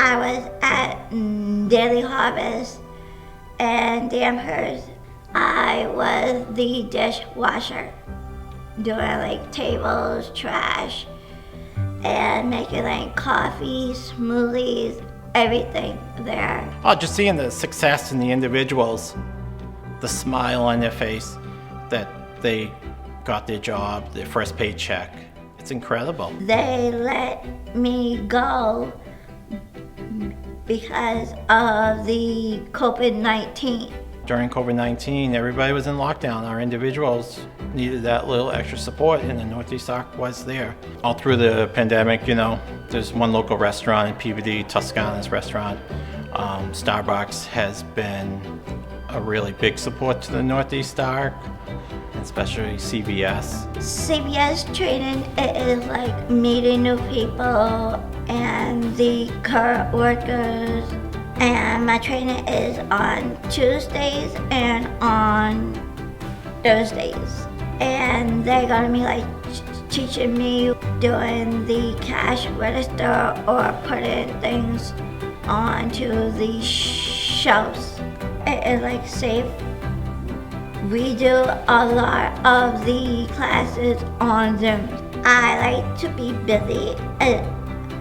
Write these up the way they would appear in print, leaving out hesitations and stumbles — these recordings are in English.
I was at Daily Harvest and Amherst. I was the dishwasher, doing like tables, trash, and making like coffee, smoothies, everything there. Oh, just seeing the success in the individuals, the smile on their face that they got their job, their first paycheck. It's incredible. They let me go because of the COVID-19. During COVID-19, everybody was in lockdown. Our individuals needed that little extra support, and the Northeast Arc was there. All through the pandemic, there's one local restaurant in PVD, Toscana's restaurant. Starbucks has been a really big support to the Northeast Arc, especially CVS. CVS training, it is like meeting new people and the current workers. And my training is on Tuesdays and on Thursdays. And they're gonna be like teaching me doing the cash register or putting things onto the shelves. It is like safe. We do a lot of the classes on Zoom. I like to be busy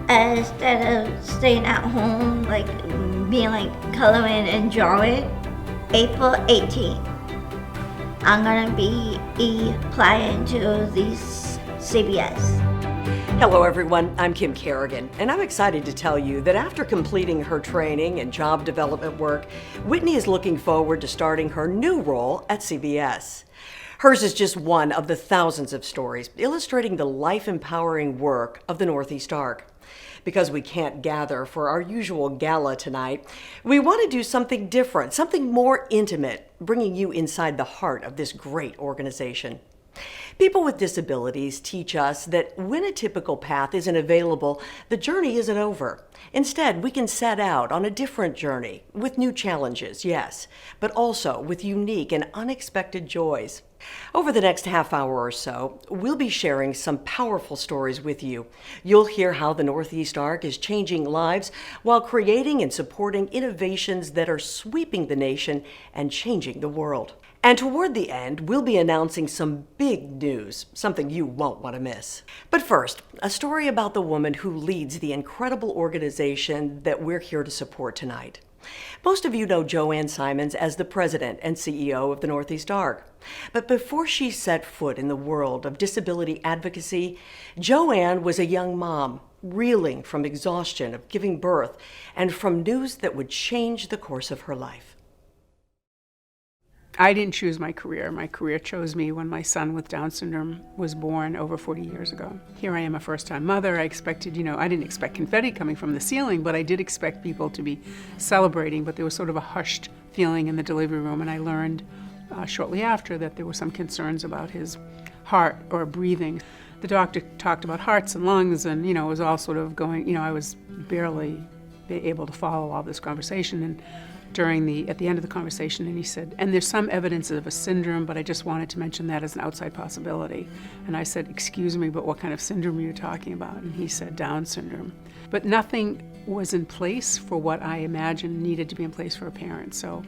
instead of staying at home, like being like coloring and drawing. April 18th, I'm gonna be applying to the CBS. Hello everyone, I'm Kim Kerrigan, and I'm excited to tell you that after completing her training and job development work, Whitney is looking forward to starting her new role at CBS. Hers is just one of the thousands of stories illustrating the life-empowering work of the Northeast Arc. Because we can't gather for our usual gala tonight, we want to do something different, something more intimate, bringing you inside the heart of this great organization. People with disabilities teach us that when a typical path isn't available, the journey isn't over. Instead, we can set out on a different journey with new challenges, yes, but also with unique and unexpected joys. Over the next half hour or so, we'll be sharing some powerful stories with you. You'll hear how the Northeast Arc is changing lives while creating and supporting innovations that are sweeping the nation and changing the world. And toward the end, we'll be announcing some big news, something you won't want to miss. But first, a story about the woman who leads the incredible organization that we're here to support tonight. Most of you know Joanne Simons as the president and CEO of the Northeast Arc. But before she set foot in the world of disability advocacy, Joanne was a young mom, reeling from exhaustion of giving birth and from news that would change the course of her life. I didn't choose my career. My career chose me when my son with Down syndrome was born over 40 years ago. Here I am, a first-time mother. I expected, I didn't expect confetti coming from the ceiling, but I did expect people to be celebrating, but there was sort of a hushed feeling in the delivery room, and I learned shortly after that there were some concerns about his heart or breathing. The doctor talked about hearts and lungs, and, it was all sort of going, I was barely able to follow all this conversation, and at the end of the conversation, and he said, and there's some evidence of a syndrome, but I just wanted to mention that as an outside possibility. And I said, excuse me, but what kind of syndrome are you talking about? And he said, Down syndrome. But nothing was in place for what I imagined needed to be in place for a parent. So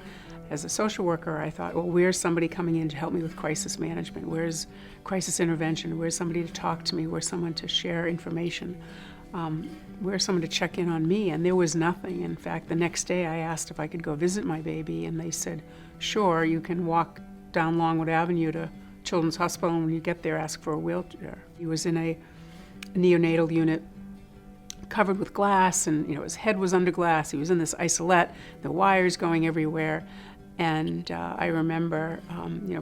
as a social worker, I thought, well, where's somebody coming in to help me with crisis management? Where's crisis intervention? Where's somebody to talk to me? Where's someone to share information? Where's someone to check in on me? And there was nothing. In fact, the next day I asked if I could go visit my baby, and they said, sure, you can walk down Longwood Avenue to Children's Hospital, and when you get there, ask for a wheelchair. He was in a neonatal unit covered with glass, and his head was under glass. He was in this isolette, the wires going everywhere. And I remember,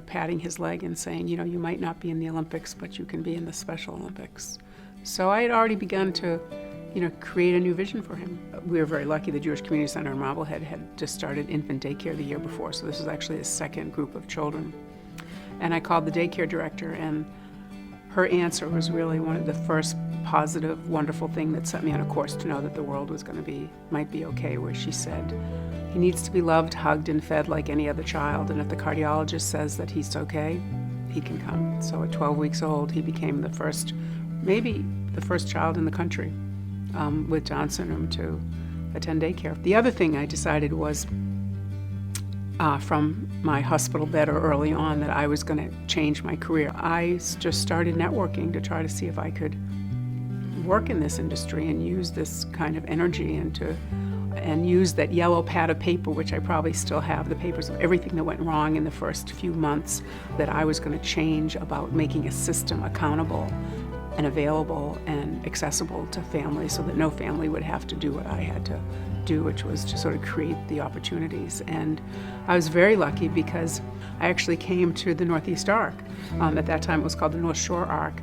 patting his leg and saying, you might not be in the Olympics, but you can be in the Special Olympics. So I had already begun to, create a new vision for him. We were very lucky. The Jewish Community Center in Marblehead had just started infant daycare the year before, so this was actually a second group of children. And I called the daycare director, and her answer was really one of the first positive, wonderful thing that set me on a course to know that the world might be okay, where she said, he needs to be loved, hugged, and fed like any other child, and if the cardiologist says that he's okay, he can come. So at 12 weeks old, he became maybe the first child in the country with Down syndrome to attend daycare. The other thing I decided was from my hospital bed or early on that I was going to change my career. I just started networking to try to see if I could work in this industry and use this kind of energy and use that yellow pad of paper, which I probably still have, the papers of everything that went wrong in the first few months that I was going to change about making a system accountable and available and accessible to families so that no family would have to do what I had to do, which was to sort of create the opportunities. And I was very lucky because I actually came to the Northeast Arc. At that time it was called the North Shore Arc,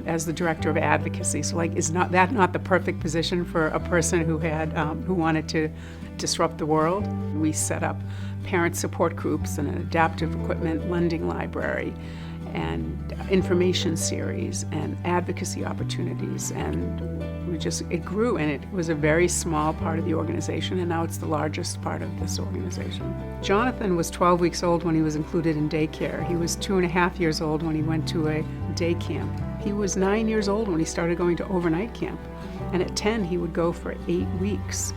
as the director of advocacy. So is not the perfect position for a person who wanted to disrupt the world? We set up parent support groups and an adaptive equipment lending library and information series and advocacy opportunities, and it grew, and it was a very small part of the organization, and now it's the largest part of this organization. Jonathan was 12 weeks old when he was included in daycare. He was 2.5 years old when he went to a day camp. He was 9 years old when he started going to overnight camp, and at 10 he would go for 8 weeks,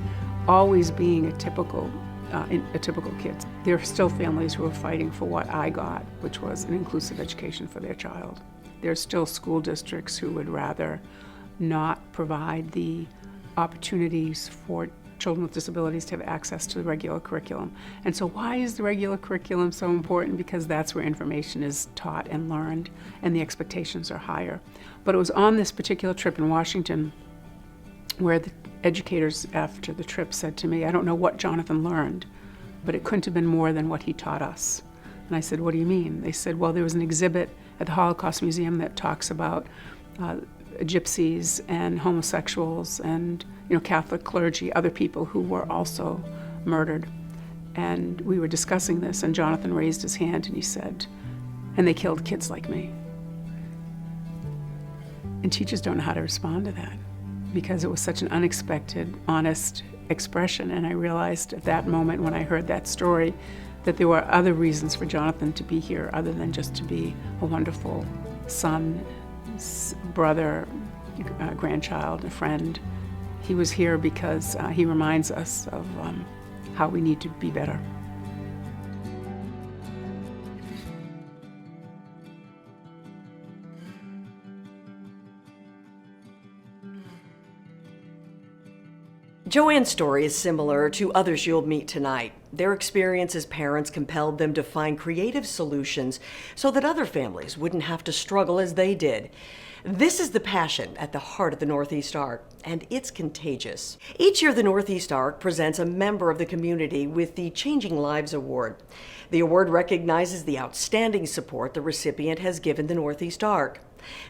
always being a typical kid. There are still families who are fighting for what I got, which was an inclusive education for their child. There are still school districts who would rather not provide the opportunities for children with disabilities to have access to the regular curriculum. And so why is the regular curriculum so important? Because that's where information is taught and learned, and the expectations are higher. But it was on this particular trip in Washington where the educators after the trip said to me, I don't know what Jonathan learned, but it couldn't have been more than what he taught us. And I said, what do you mean? They said, well, there was an exhibit at the Holocaust Museum that talks about gypsies and homosexuals and Catholic clergy, other people who were also murdered. And we were discussing this, and Jonathan raised his hand and he said, and they killed kids like me. And teachers don't know how to respond to that, because it was such an unexpected, honest expression. And I realized at that moment when I heard that story that there were other reasons for Jonathan to be here other than just to be a wonderful son, brother, grandchild, a friend. He was here because he reminds us of how we need to be better. Joanne's story is similar to others you'll meet tonight. Their experience as parents compelled them to find creative solutions so that other families wouldn't have to struggle as they did. This is the passion at the heart of the Northeast Arc, and it's contagious. Each year, the Northeast Arc presents a member of the community with the Changing Lives Award. The award recognizes the outstanding support the recipient has given the Northeast Arc.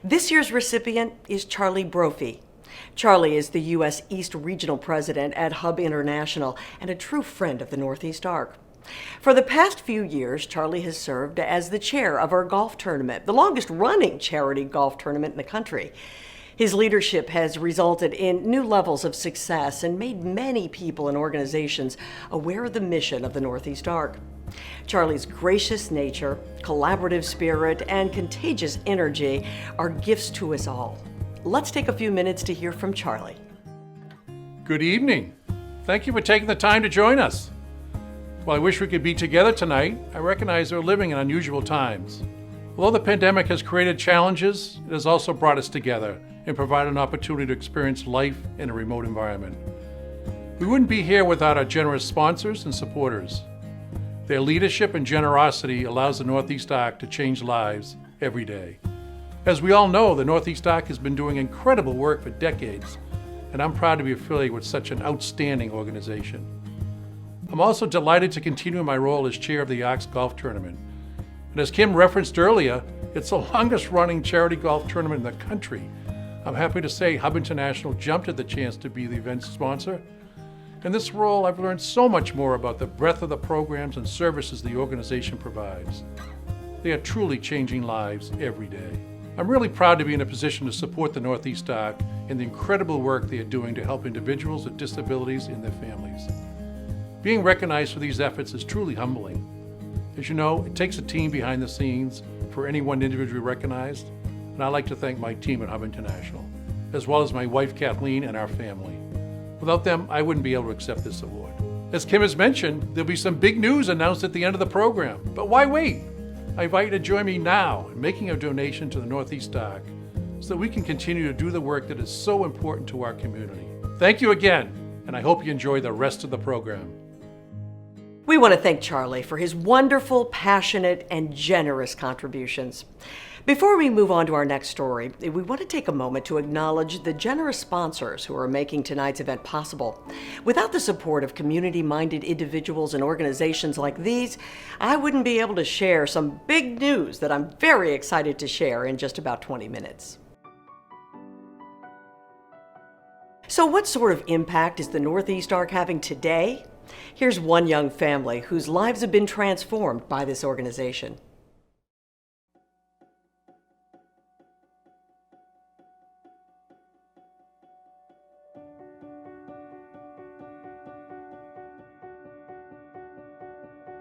This year's recipient is Charlie Brophy. Charlie is the U.S. East Regional President at Hub International and a true friend of the Northeast Arc. For the past few years, Charlie has served as the chair of our golf tournament, the longest-running charity golf tournament in the country. His leadership has resulted in new levels of success and made many people and organizations aware of the mission of the Northeast Arc. Charlie's gracious nature, collaborative spirit, and contagious energy are gifts to us all. Let's take a few minutes to hear from Charlie. Good evening. Thank you for taking the time to join us. While I wish we could be together tonight, I recognize we're living in unusual times. Although the pandemic has created challenges, it has also brought us together and provided an opportunity to experience life in a remote environment. We wouldn't be here without our generous sponsors and supporters. Their leadership and generosity allows the Northeast Arc to change lives every day. As we all know, the Northeast Arc has been doing incredible work for decades, and I'm proud to be affiliated with such an outstanding organization. I'm also delighted to continue my role as chair of the Arc's golf tournament. And as Kim referenced earlier, it's the longest running charity golf tournament in the country. I'm happy to say Hub International jumped at the chance to be the event's sponsor. In this role, I've learned so much more about the breadth of the programs and services the organization provides. They are truly changing lives every day. I'm really proud to be in a position to support the Northeast Arc and the incredible work they are doing to help individuals with disabilities and their families. Being recognized for these efforts is truly humbling. As you know, it takes a team behind the scenes for any one individual recognized, and I'd like to thank my team at Hub International, as well as my wife Kathleen and our family. Without them, I wouldn't be able to accept this award. As Kim has mentioned, there'll be some big news announced at the end of the program. But why wait? I invite you to join me now in making a donation to the Northeast Arc so that we can continue to do the work that is so important to our community. Thank you again, and I hope you enjoy the rest of the program. We want to thank Charlie for his wonderful, passionate, and generous contributions. Before we move on to our next story, we want to take a moment to acknowledge the generous sponsors who are making tonight's event possible. Without the support of community-minded individuals and organizations like these, I wouldn't be able to share some big news that I'm very excited to share in just about 20 minutes. So what sort of impact is the Northeast Arc having today? Here's one young family whose lives have been transformed by this organization.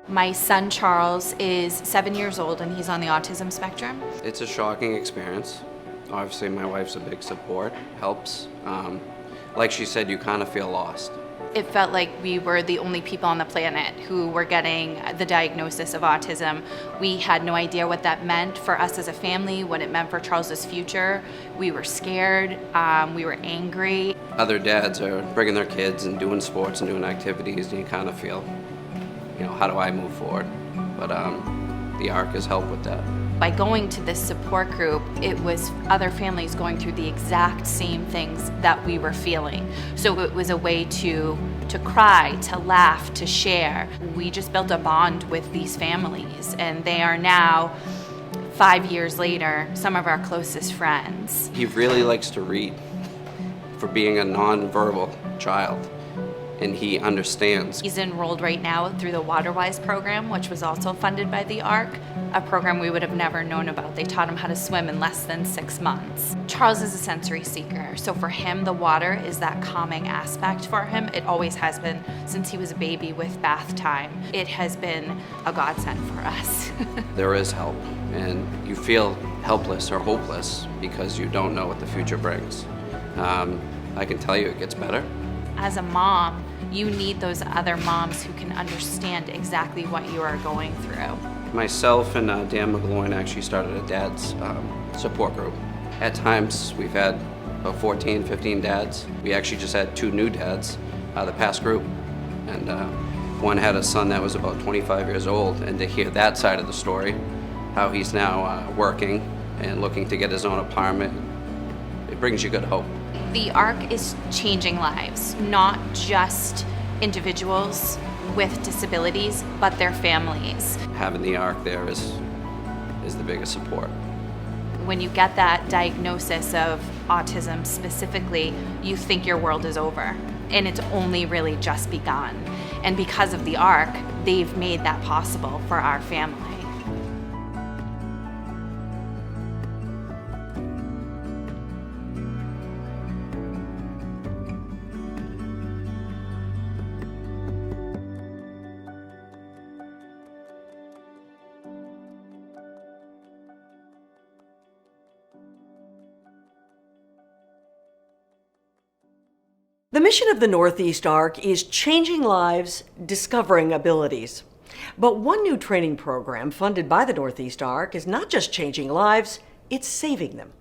My son Charles is 7 years old and he's on the autism spectrum. It's a shocking experience. Obviously my wife's a big support, helps. Like she said, you kind of feel lost. It felt like we were the only people on the planet who were getting the diagnosis of autism. We had no idea what that meant for us as a family, what it meant for Charles's future. We were scared, we were angry. Other dads are bringing their kids and doing sports and doing activities, and you kind of feel, you know, how do I move forward? But the ARC has helped with that. By going to this support group, it was other families going through the exact same things that we were feeling. So it was a way to cry, to laugh, to share. We just built a bond with these families, and they are now, 5 years later, some of our closest friends. He really likes to read for being a nonverbal child, and he understands. He's enrolled right now through the WaterWise program, which was also funded by the ARC, a program we would have never known about. They taught him how to swim in less than 6 months. Charles is a sensory seeker, so for him, the water is that calming aspect for him. It always has been since he was a baby with bath time. It has been a godsend for us. There is help, and you feel helpless or hopeless because you don't know what the future brings. I can tell you it gets better. As a mom, you need those other moms who can understand exactly what you are going through. Myself and Dan McGloin actually started a dad's support group. At times, we've had about 14, 15 dads. We actually just had 2 new dads the past group. And one had a son that was about 25 years old, and to hear that side of the story, how he's now working and looking to get his own apartment, it brings you good hope. The ARC is changing lives, not just individuals with disabilities, but their families. Having the ARC there is the biggest support. When you get that diagnosis of autism specifically, you think your world is over, and it's only really just begun. And because of the ARC, they've made that possible for our family. The mission of the Northeast Arc is changing lives, discovering abilities. But one new training program funded by the Northeast Arc is not just changing lives, it's saving them.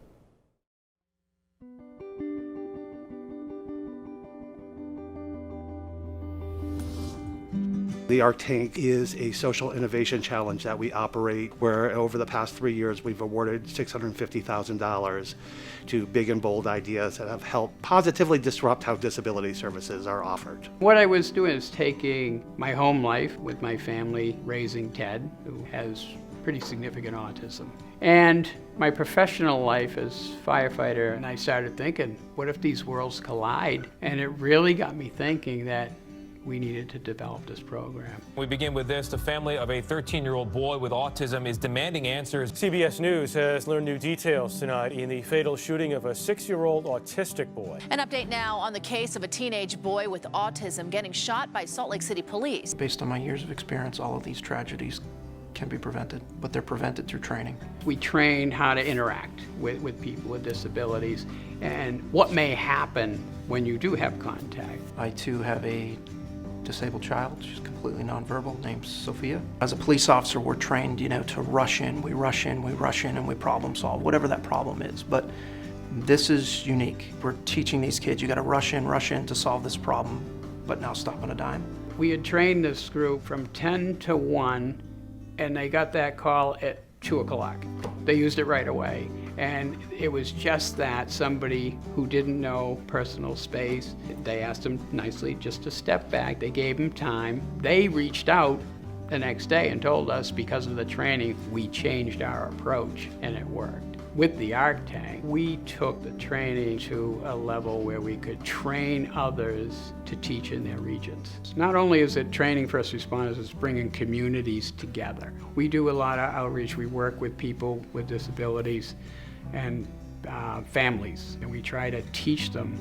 The ARC Tank is a social innovation challenge that we operate where over the past 3 years we've awarded $650,000 to big and bold ideas that have helped positively disrupt how disability services are offered. What I was doing is taking my home life with my family, raising Ted, who has pretty significant autism, and my professional life as firefighter, and I started thinking, what if these worlds collide? And it really got me thinking that we needed to develop this program. We begin with this. The family of a 13-year-old boy with autism is demanding answers. CBS News has learned new details tonight in the fatal shooting of a 6-year-old autistic boy. An update now on the case of a teenage boy with autism getting shot by Salt Lake City police. Based on my years of experience, all of these tragedies can be prevented, but they're prevented through training. We train how to interact with people with disabilities and what may happen when you do have contact. I too have a disabled child. She's completely nonverbal, named Sophia. As a police officer, we're trained, to rush in, we rush in, and we problem solve, whatever that problem is. But this is unique. We're teaching these kids, you gotta rush in to solve this problem, but now stop on a dime. We had trained this group from 10 to 1, and they got that call at 2 o'clock. They used it right away. And it was just that, somebody who didn't know personal space, they asked them nicely just to step back. They gave them time. They reached out the next day and told us because of the training, we changed our approach and it worked. With the ARC tank, we took the training to a level where we could train others to teach in their regions. Not only is it training first responders, it's bringing communities together. We do a lot of outreach. We work with people with disabilities and families, and we try to teach them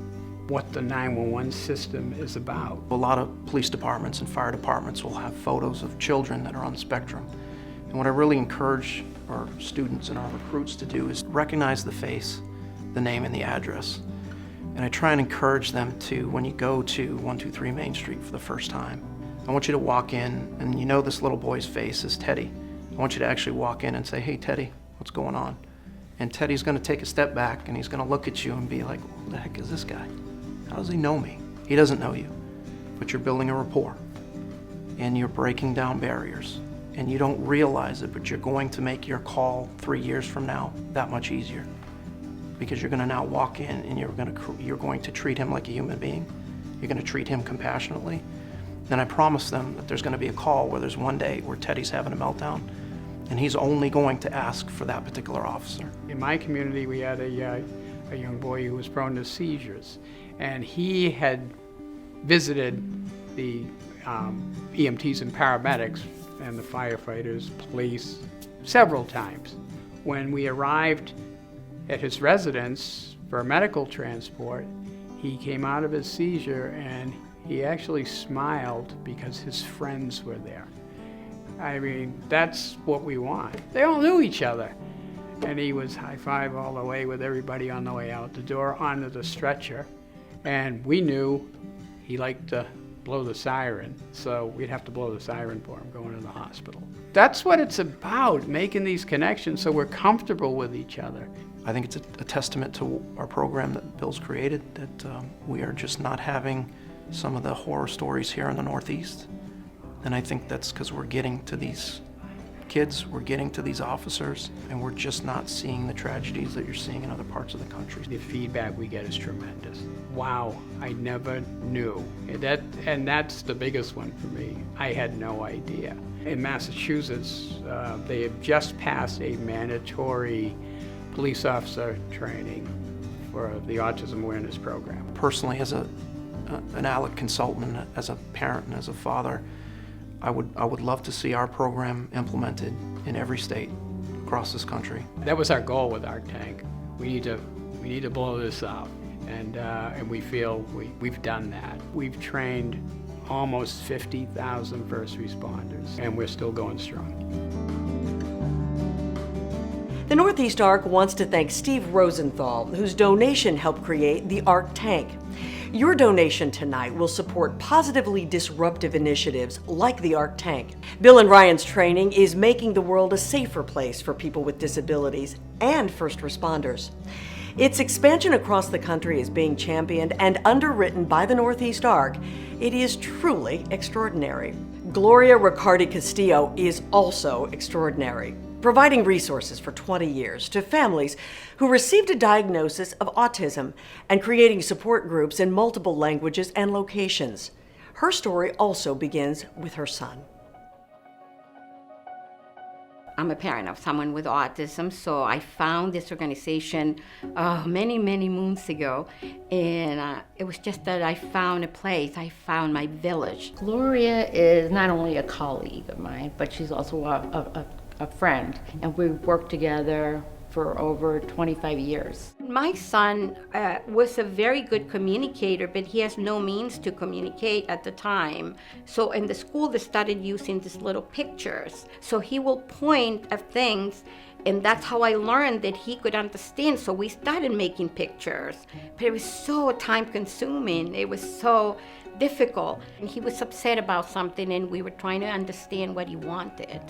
what the 911 system is about. A lot of police departments and fire departments will have photos of children that are on the spectrum. And what I really encourage our students and our recruits to do is recognize the face, the name, and the address. And I try and encourage them to, when you go to 123 Main Street for the first time, I want you to walk in, and this little boy's face is Teddy. I want you to actually walk in and say, "Hey Teddy, what's going on?" And Teddy's gonna take a step back and he's gonna look at you and be like, "Who the heck is this guy? How does he know me?" He doesn't know you, but you're building a rapport and you're breaking down barriers. And you don't realize it, but you're going to make your call 3 years from now that much easier, because you're going to now walk in and you're going to treat him like a human being. You're going to treat him compassionately. Then I promise them that there's going to be a call where there's one day where Teddy's having a meltdown, and he's only going to ask for that particular officer. In my community, we had a young boy who was prone to seizures, and he had visited the EMTs and paramedics and the firefighters, police, several times. When we arrived at his residence for medical transport, he came out of his seizure and he actually smiled because his friends were there. I mean, that's what we want. They all knew each other. And he was high-five all the way with everybody on the way out the door onto the stretcher. And we knew he liked to blow the siren, so we'd have to blow the siren for him going to the hospital. That's what it's about, making these connections so we're comfortable with each other. I think it's a testament to our program that Bill's created, that we are just not having some of the horror stories here in the Northeast. And I think that's because we're getting to these kids, we're getting to these officers, and we're just not seeing the tragedies that you're seeing in other parts of the country. The feedback we get is tremendous. Wow, I never knew. And that's the biggest one for me. I had no idea. In Massachusetts, they have just passed a mandatory police officer training for the Autism Awareness Program. Personally, as an ALEC consultant, as a parent and as a father, I would love to see our program implemented in every state across this country. That was our goal with ARC Tank. We need to blow this up, and we feel we've done that. We've trained almost 50,000 first responders, and we're still going strong. The Northeast ARC wants to thank Steve Rosenthal, whose donation helped create the ARC Tank. Your donation tonight will support positively disruptive initiatives like the ARC Tank. Bill and Ryan's training is making the world a safer place for people with disabilities and first responders. Its expansion across the country is being championed and underwritten by the Northeast ARC. It is truly extraordinary. Gloria Riccardi Castillo is also extraordinary, providing resources for 20 years to families who received a diagnosis of autism and creating support groups in multiple languages and locations. Her story also begins with her son. I'm a parent of someone with autism, so I found this organization many moons ago, and it was just that I found a place, I found my village. Gloria is not only a colleague of mine, but she's also a friend, and we've worked together for over 25 years. My son was a very good communicator, but he has no means to communicate at the time. So in the school, they started using these little pictures. So he will point at things, and that's how I learned that he could understand. So we started making pictures, but it was so time consuming. It was so difficult. And he was upset about something, and we were trying to understand what he wanted.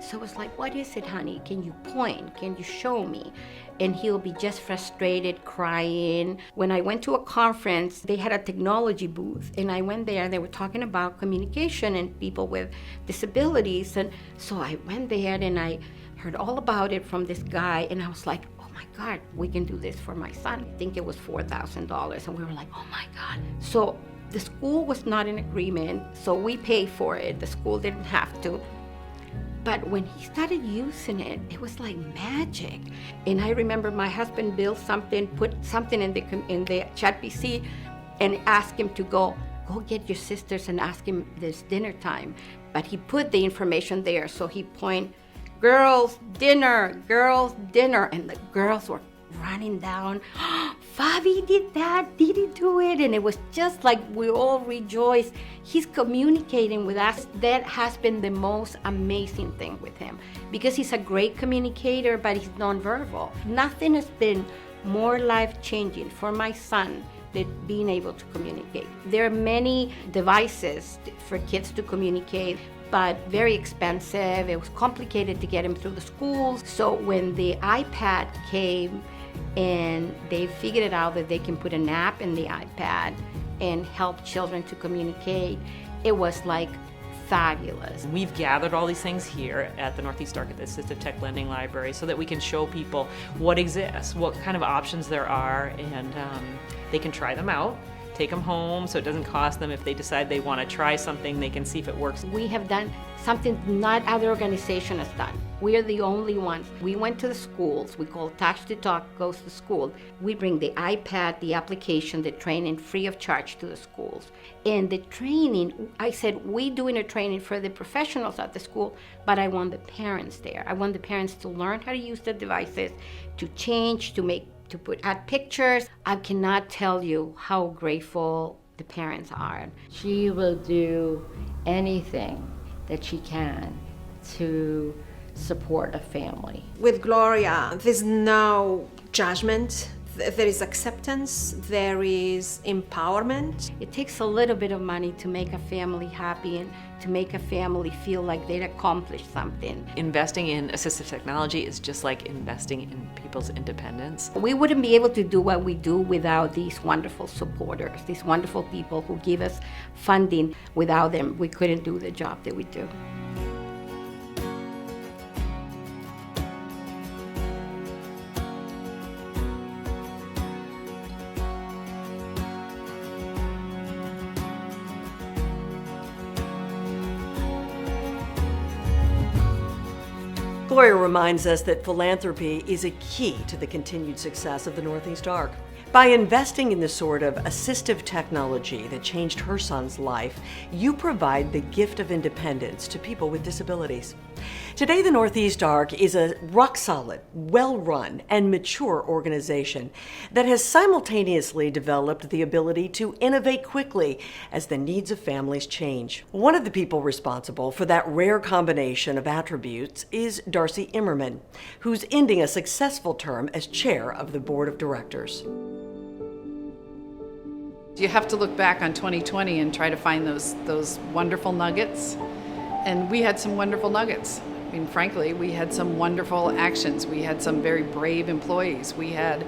So it was like, what is it, honey? Can you point? Can you show me? And he'll be just frustrated, crying. When I went to a conference, they had a technology booth, and I went there, and they were talking about communication and people with disabilities. And so I went there, and I heard all about it from this guy, and I was like, oh my God, we can do this for my son. I think it was $4,000, and we were like, oh my God. So the school was not in agreement, so we paid for it. The school didn't have to. But when he started using it, it was like magic. And I remember my husband built something, put something in the chat PC, and asked him to go get your sisters and ask him this dinner time. But he put the information there, so he pointed, girls' dinner, and the girls were running down. Fabi did that, did he do it? And it was just like we all rejoiced. He's communicating with us. That has been the most amazing thing with him, because he's a great communicator, but he's nonverbal. Nothing has been more life-changing for my son than being able to communicate. There are many devices for kids to communicate, but very expensive. It was complicated to get him through the schools. So when the iPad came, and they figured it out that they can put an app in the iPad and help children to communicate, it was like fabulous. We've gathered all these things here at the Northeast Arc at the Assistive Tech Lending Library so that we can show people what exists, what kind of options there are, and they can try them out, take them home so it doesn't cost them. If they decide they want to try something, they can see if it works. We have done something not other organization has done. We are the only ones. We went to the schools. We call Touch to Talk Goes to School. We bring the iPad, the application, the training free of charge to the schools. And the training, I said, we're doing a training for the professionals at the school, but I want the parents there. I want the parents to learn how to use the devices, to change, to add pictures. I cannot tell you how grateful the parents are. She will do anything that she can to support a family. With Gloria, there's no judgment. There is acceptance, there is empowerment. It takes a little bit of money to make a family happy and to make a family feel like they'd accomplished something. Investing in assistive technology is just like investing in people's independence. We wouldn't be able to do what we do without these wonderful supporters, these wonderful people who give us funding. Without them, we couldn't do the job that we do. Gloria reminds us that philanthropy is a key to the continued success of the Northeast Arc. By investing in the sort of assistive technology that changed her son's life, you provide the gift of independence to people with disabilities. Today, the Northeast Arc is a rock-solid, well-run, and mature organization that has simultaneously developed the ability to innovate quickly as the needs of families change. One of the people responsible for that rare combination of attributes is Darcy Immerman, who's ending a successful term as chair of the board of directors. You have to look back on 2020 and try to find those wonderful nuggets. And we had some wonderful nuggets. I mean, frankly, we had some wonderful actions. We had some very brave employees. We had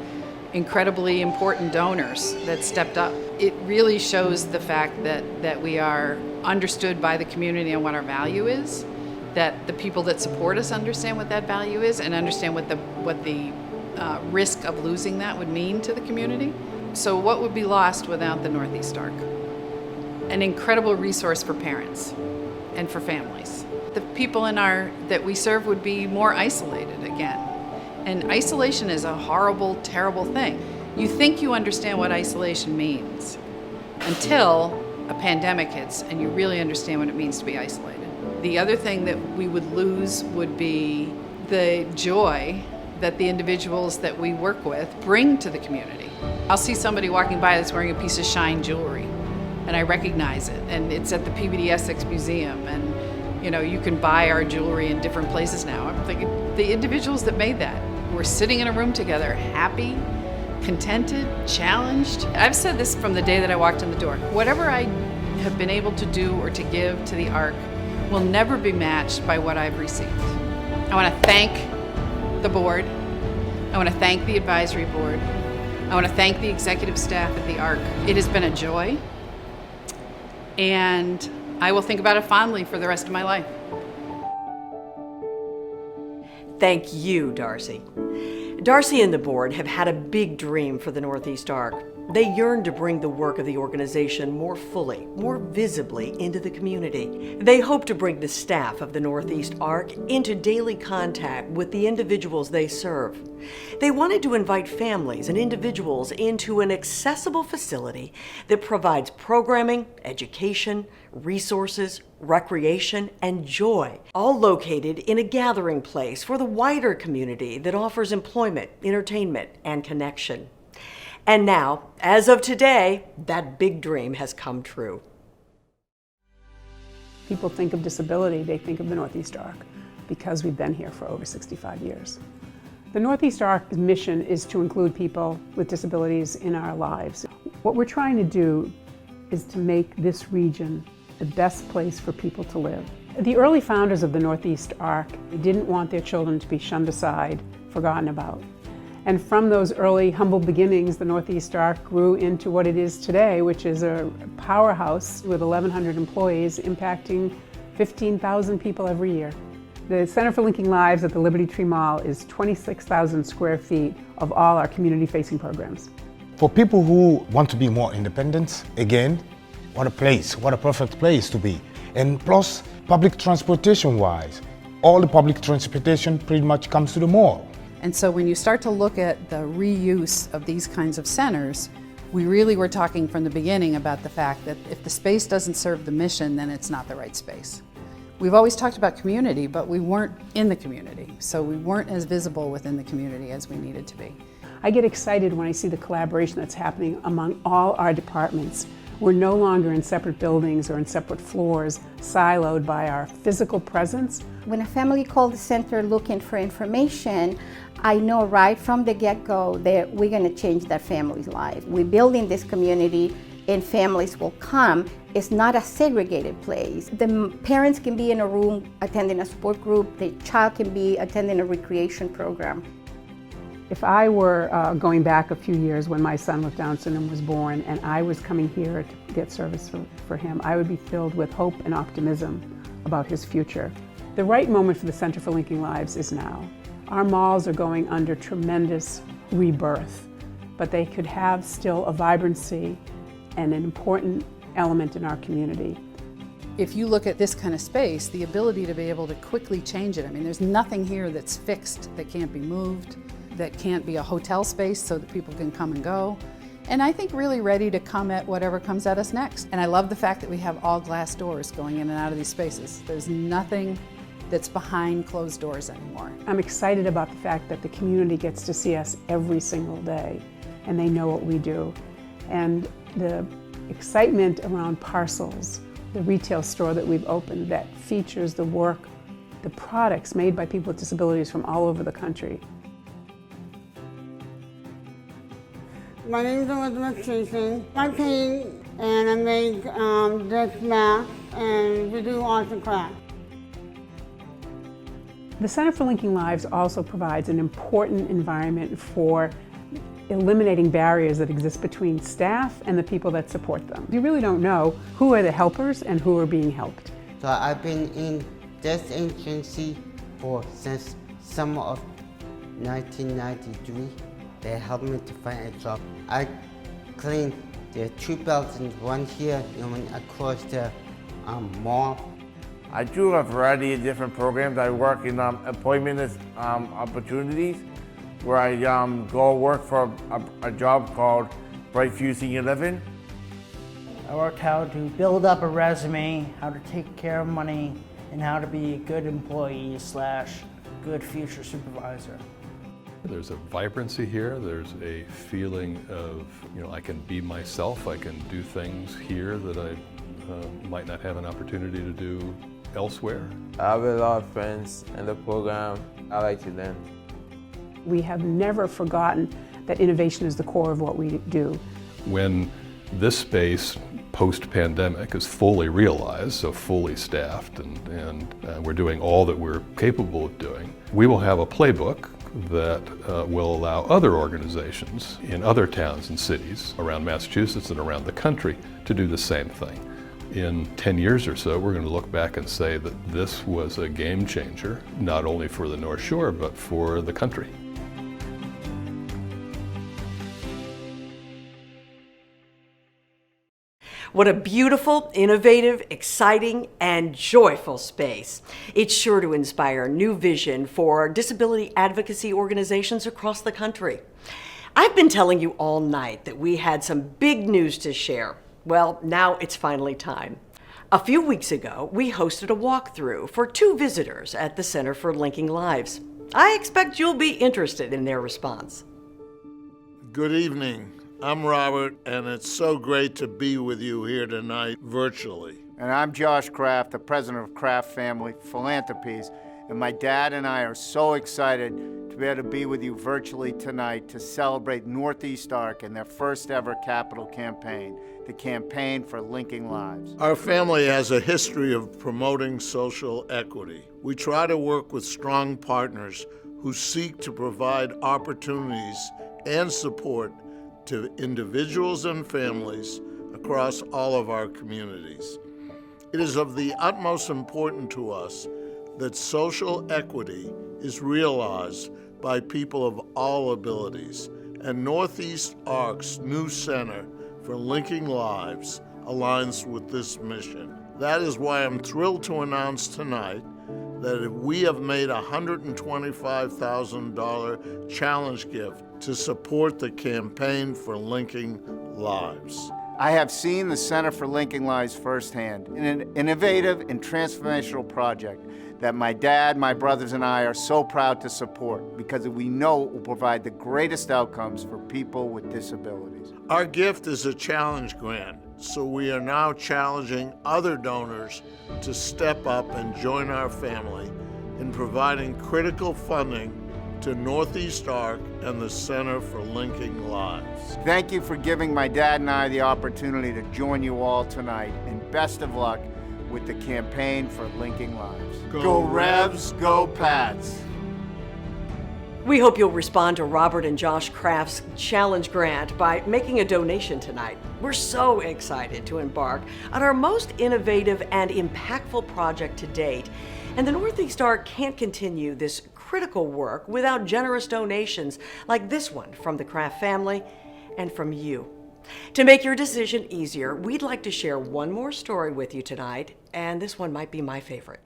incredibly important donors that stepped up. It really shows the fact that we are understood by the community and what our value is, that the people that support us understand what that value is and understand what the risk of losing that would mean to the community. So what would be lost without the Northeast Arc? An incredible resource for parents and for families. The people that we serve would be more isolated again. And isolation is a horrible, terrible thing. You think you understand what isolation means until a pandemic hits and you really understand what it means to be isolated. The other thing that we would lose would be the joy that the individuals that we work with bring to the community. I'll see somebody walking by that's wearing a piece of Shine jewelry, and I recognize it, and it's at the PBD Essex Museum, and you can buy our jewelry in different places now. I'm thinking the individuals that made that were sitting in a room together, happy, contented, challenged. I've said this from the day that I walked in the door. Whatever I have been able to do or to give to the ARC will never be matched by what I've received. I want to thank the board. I want to thank the advisory board. I want to thank the executive staff at the ARC. It has been a joy, and I will think about it fondly for the rest of my life. Thank you, Darcy. Darcy and the board have had a big dream for the Northeast ARC. They yearn to bring the work of the organization more fully, more visibly into the community. They hope to bring the staff of the Northeast ARC into daily contact with the individuals they serve. They wanted to invite families and individuals into an accessible facility that provides programming, education, resources, recreation, and joy, all located in a gathering place for the wider community that offers employment, entertainment, and connection. And now, as of today, that big dream has come true. People think of disability, they think of the Northeast ARC because we've been here for over 65 years. The Northeast ARC's mission is to include people with disabilities in our lives. What we're trying to do is to make this region the best place for people to live. The early founders of the Northeast ARC didn't want their children to be shunned aside, forgotten about. And from those early humble beginnings, the Northeast ARC grew into what it is today, which is a powerhouse with 1,100 employees impacting 15,000 people every year. The Center for Linking Lives at the Liberty Tree Mall is 26,000 square feet of all our community-facing programs. For people who want to be more independent, again, what a place, what a perfect place to be. And plus, public transportation-wise, all the public transportation pretty much comes to the mall. And so when you start to look at the reuse of these kinds of centers, we really were talking from the beginning about the fact that if the space doesn't serve the mission, then it's not the right space. We've always talked about community, but we weren't in the community, so we weren't as visible within the community as we needed to be. I get excited when I see the collaboration that's happening among all our departments. We're no longer in separate buildings or in separate floors, siloed by our physical presence. When a family calls the center looking for information, I know right from the get-go that we're going to change that family's life. We're building this community and families will come. It's not a segregated place. The parents can be in a room attending a sport group, the child can be attending a recreation program. If I were going back a few years when my son with Down syndrome was born and I was coming here to get service for him, I would be filled with hope and optimism about his future. The right moment for the Center for Linking Lives is now. Our malls are going under tremendous rebirth, but they could have still a vibrancy and an important element in our community. If you look at this kind of space, the ability to be able to quickly change it, I mean, there's nothing here that's fixed, that can't be moved, that can't be a hotel space so that people can come and go. And I think really ready to come at whatever comes at us next. And I love the fact that we have all glass doors going in and out of these spaces. There's nothing that's behind closed doors anymore. I'm excited about the fact that the community gets to see us every single day and they know what we do. And the excitement around Parcels, the retail store that we've opened that features the work, the products made by people with disabilities from all over the country. My name is Elizabeth Jason. I paint and I make this mask and we do arts and crafts. The Center for Linking Lives also provides an important environment for eliminating barriers that exist between staff and the people that support them. You really don't know who are the helpers and who are being helped. So I've been in this agency since summer of 1993. They helped me to find a job. I cleaned the 2 buildings, one here and one across the mall. I do a variety of different programs. I work in employment opportunities where I go work for a job called Bright Future Senior Living. I worked how to build up a resume, how to take care of money, and how to be a good employee / good future supervisor. There's a vibrancy here. There's a feeling of, I can be myself. I can do things here that I might not have an opportunity to do elsewhere. I have a lot of friends in the program. I like to learn. We have never forgotten that innovation is the core of what we do. When this space, post-pandemic, is fully realized, so fully staffed, and we're doing all that we're capable of doing, we will have a playbook that will allow other organizations in other towns and cities around Massachusetts and around the country to do the same thing. In 10 years or so, we're going to look back and say that this was a game changer, not only for the North Shore, but for the country. What a beautiful, innovative, exciting, and joyful space. It's sure to inspire new vision for disability advocacy organizations across the country. I've been telling you all night that we had some big news to share. Well, now it's finally time. A few weeks ago, we hosted a walkthrough for 2 visitors at the Center for Linking Lives. I expect you'll be interested in their response. Good evening. I'm Robert, and it's so great to be with you here tonight virtually. And I'm Josh Kraft, the president of Kraft Family Philanthropies, and my dad and I are so excited to be able to be with you virtually tonight to celebrate Northeast Arc and their first ever capital campaign, the Campaign for Linking Lives. Our family has a history of promoting social equity. We try to work with strong partners who seek to provide opportunities and support to individuals and families across all of our communities. It is of the utmost importance to us that social equity is realized by people of all abilities, and Northeast Arc's new Center for Linking Lives aligns with this mission. That is why I'm thrilled to announce tonight that we have made a $125,000 challenge gift to support the Campaign for Linking Lives. I have seen the Center for Linking Lives firsthand in an innovative and transformational project that my dad, my brothers, and I are so proud to support because we know it will provide the greatest outcomes for people with disabilities. Our gift is a challenge grant, so we are now challenging other donors to step up and join our family in providing critical funding to Northeast Arc and the Center for Linking Lives. Thank you for giving my dad and I the opportunity to join you all tonight, and best of luck with the Campaign for Linking Lives. Go Revs, go Pats! We hope you'll respond to Robert and Josh Kraft's challenge grant by making a donation tonight. We're so excited to embark on our most innovative and impactful project to date. And the Northeast Arc can't continue this critical work without generous donations like this one from the Kraft family and from you. To make your decision easier, we'd like to share one more story with you tonight, and this one might be my favorite.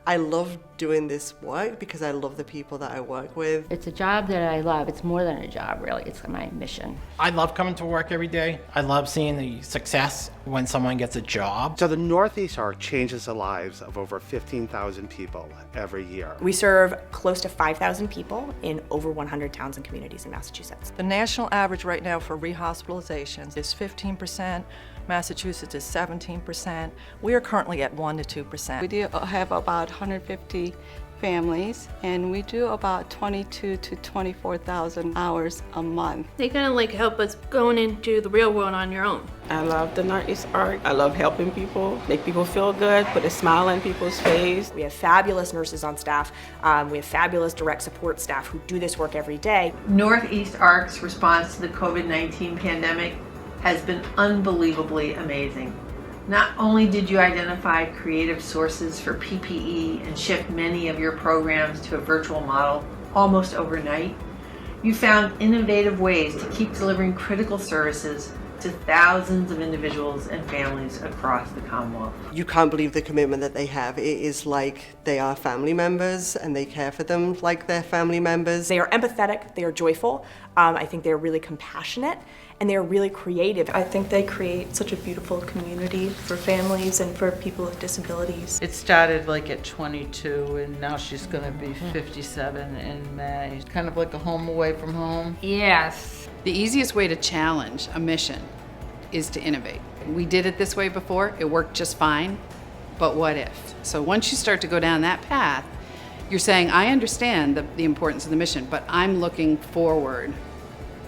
I love doing this work because I love the people that I work with. It's a job that I love. It's more than a job, really. It's my mission. I love coming to work every day. I love seeing the success when someone gets a job. So the Northeast Arc changes the lives of over 15,000 people every year. We serve close to 5,000 people in over 100 towns and communities in Massachusetts. The national average right now for rehospitalizations is 15%. Massachusetts is 17%. We are currently at 1 to 2%. We do have about 150 families, and we do about 22 to 24,000 hours a month. They kind of like help us going into the real world on your own. I love the Northeast Arc. I love helping people, make people feel good, put a smile on people's face. We have fabulous nurses on staff. We have fabulous direct support staff who do this work every day. Northeast Arc's response to the COVID-19 pandemic has been unbelievably amazing. Not only did you identify creative sources for PPE and shift many of your programs to a virtual model almost overnight, you found innovative ways to keep delivering critical services to thousands of individuals and families across the Commonwealth. You can't believe the commitment that they have. It is like they are family members and they care for them like they're family members. They are empathetic, they are joyful. I think they're really compassionate, and they're really creative. I think they create such a beautiful community for families and for people with disabilities. It started like at 22 and now she's going to be 57 in May. Kind of like a home away from home. Yes. The easiest way to challenge a mission is to innovate. We did it this way before, it worked just fine, but what if? So once you start to go down that path, you're saying, I understand the importance of the mission, but I'm looking forward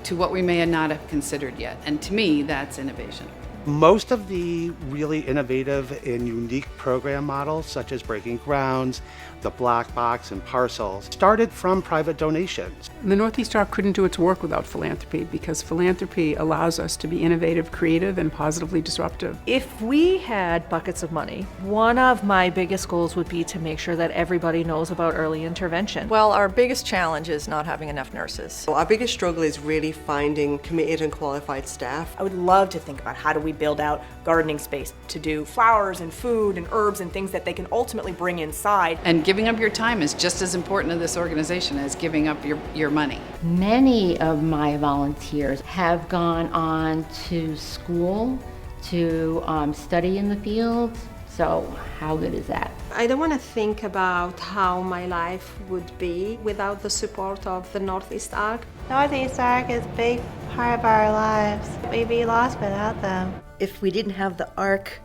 to what we may not have considered yet. And to me, that's innovation. Most of the really innovative and unique program models, such as Breaking Grounds, the Black Box, and Parcels, started from private donations. The Northeast Arc couldn't do its work without philanthropy, because philanthropy allows us to be innovative, creative, and positively disruptive. If we had buckets of money, one of my biggest goals would be to make sure that everybody knows about early intervention. Well, our biggest challenge is not having enough nurses. Our biggest struggle is really finding committed and qualified staff. I would love to think about how do we build out gardening space to do flowers and food and herbs and things that they can ultimately bring inside. And giving up your time is just as important to this organization as giving up your money. Many of my volunteers have gone on to school to study in the field. So how good is that? I don't want to think about how my life would be without the support of the Northeast Arc. Northeast Arc is a big part of our lives. We'd be lost without them. If we didn't have the ARC,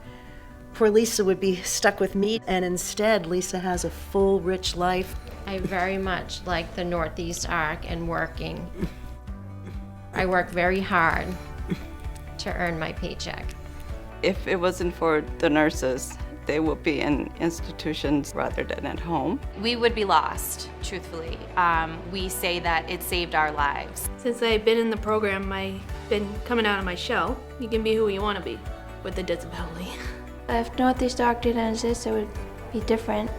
poor Lisa would be stuck with me, and instead Lisa has a full, rich life. I very much like the Northeast Arc and working. I work very hard to earn my paycheck. If it wasn't for the nurses, they would be in institutions rather than at home. We would be lost, truthfully. We say that it saved our lives. Since I've been in the program, I've been coming out of my shell. You can be who you want to be with a disability. If Northeast Arc didn't exist, it would be different.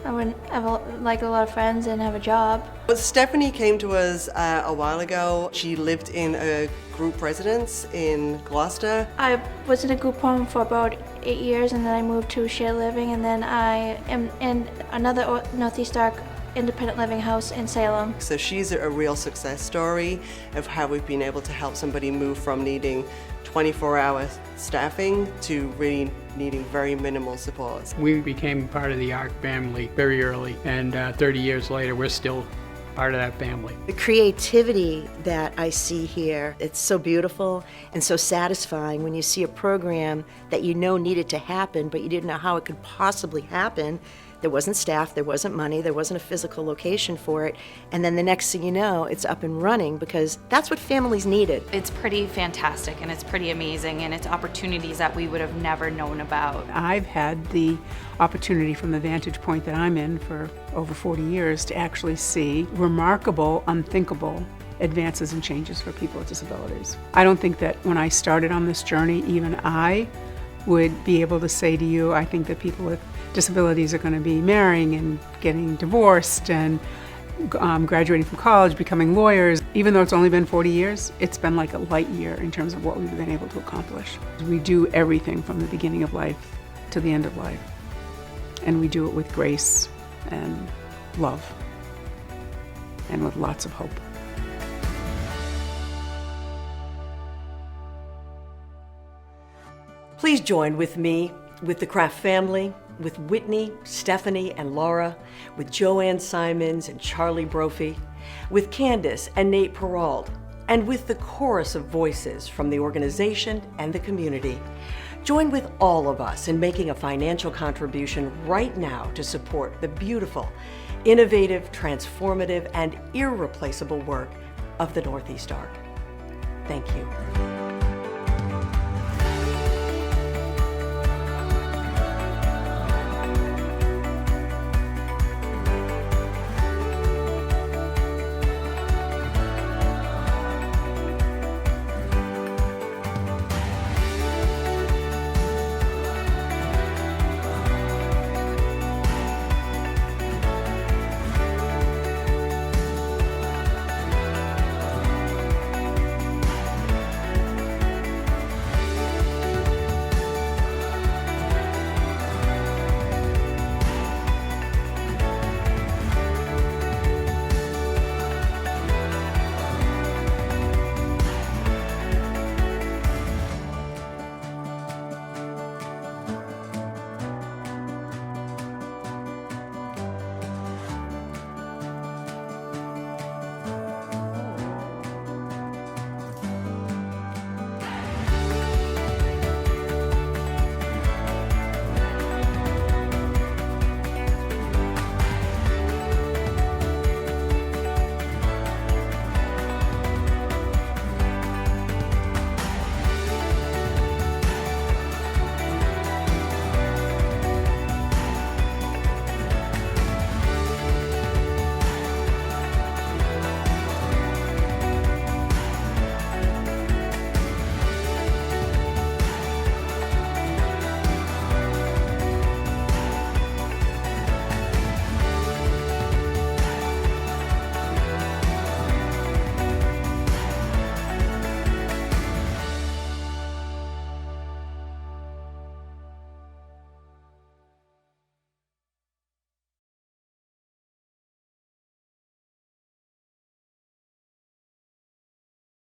I wouldn't have a lot of friends and have a job. But Stephanie came to us a while ago. She lived in a group residence in Gloucester. I was in a group home for about 8 years, and then I moved to shared living, and then I am in another Northeast Arc independent living house in Salem. So she's a real success story of how we've been able to help somebody move from needing 24-hour staffing to really needing very minimal supports. We became part of the ARC family very early, and 30 years later we're still part of that family. The creativity that I see here, it's so beautiful and so satisfying when you see a program that you know needed to happen, but you didn't know how it could possibly happen. There wasn't staff, there wasn't money, there wasn't a physical location for it, and then the next thing you know, it's up and running because that's what families needed. It's pretty fantastic and it's pretty amazing, and it's opportunities that we would have never known about. I've had the opportunity from the vantage point that I'm in for over 40 years to actually see remarkable, unthinkable advances and changes for people with disabilities. I don't think that when I started on this journey, even I would be able to say to you, I think that people with disabilities are going to be marrying and getting divorced and graduating from college, becoming lawyers. Even though it's only been 40 years, it's been like a light year in terms of what we've been able to accomplish. We do everything from the beginning of life to the end of life. And we do it with grace and love and with lots of hope. Please join with me, with the Kraft family, with Whitney, Stephanie, and Laura, with Joanne Simons and Charlie Brophy, with Candace and Nate Perrault, and with the chorus of voices from the organization and the community. Join with all of us in making a financial contribution right now to support the beautiful, innovative, transformative, and irreplaceable work of the Northeast Arc. Thank you.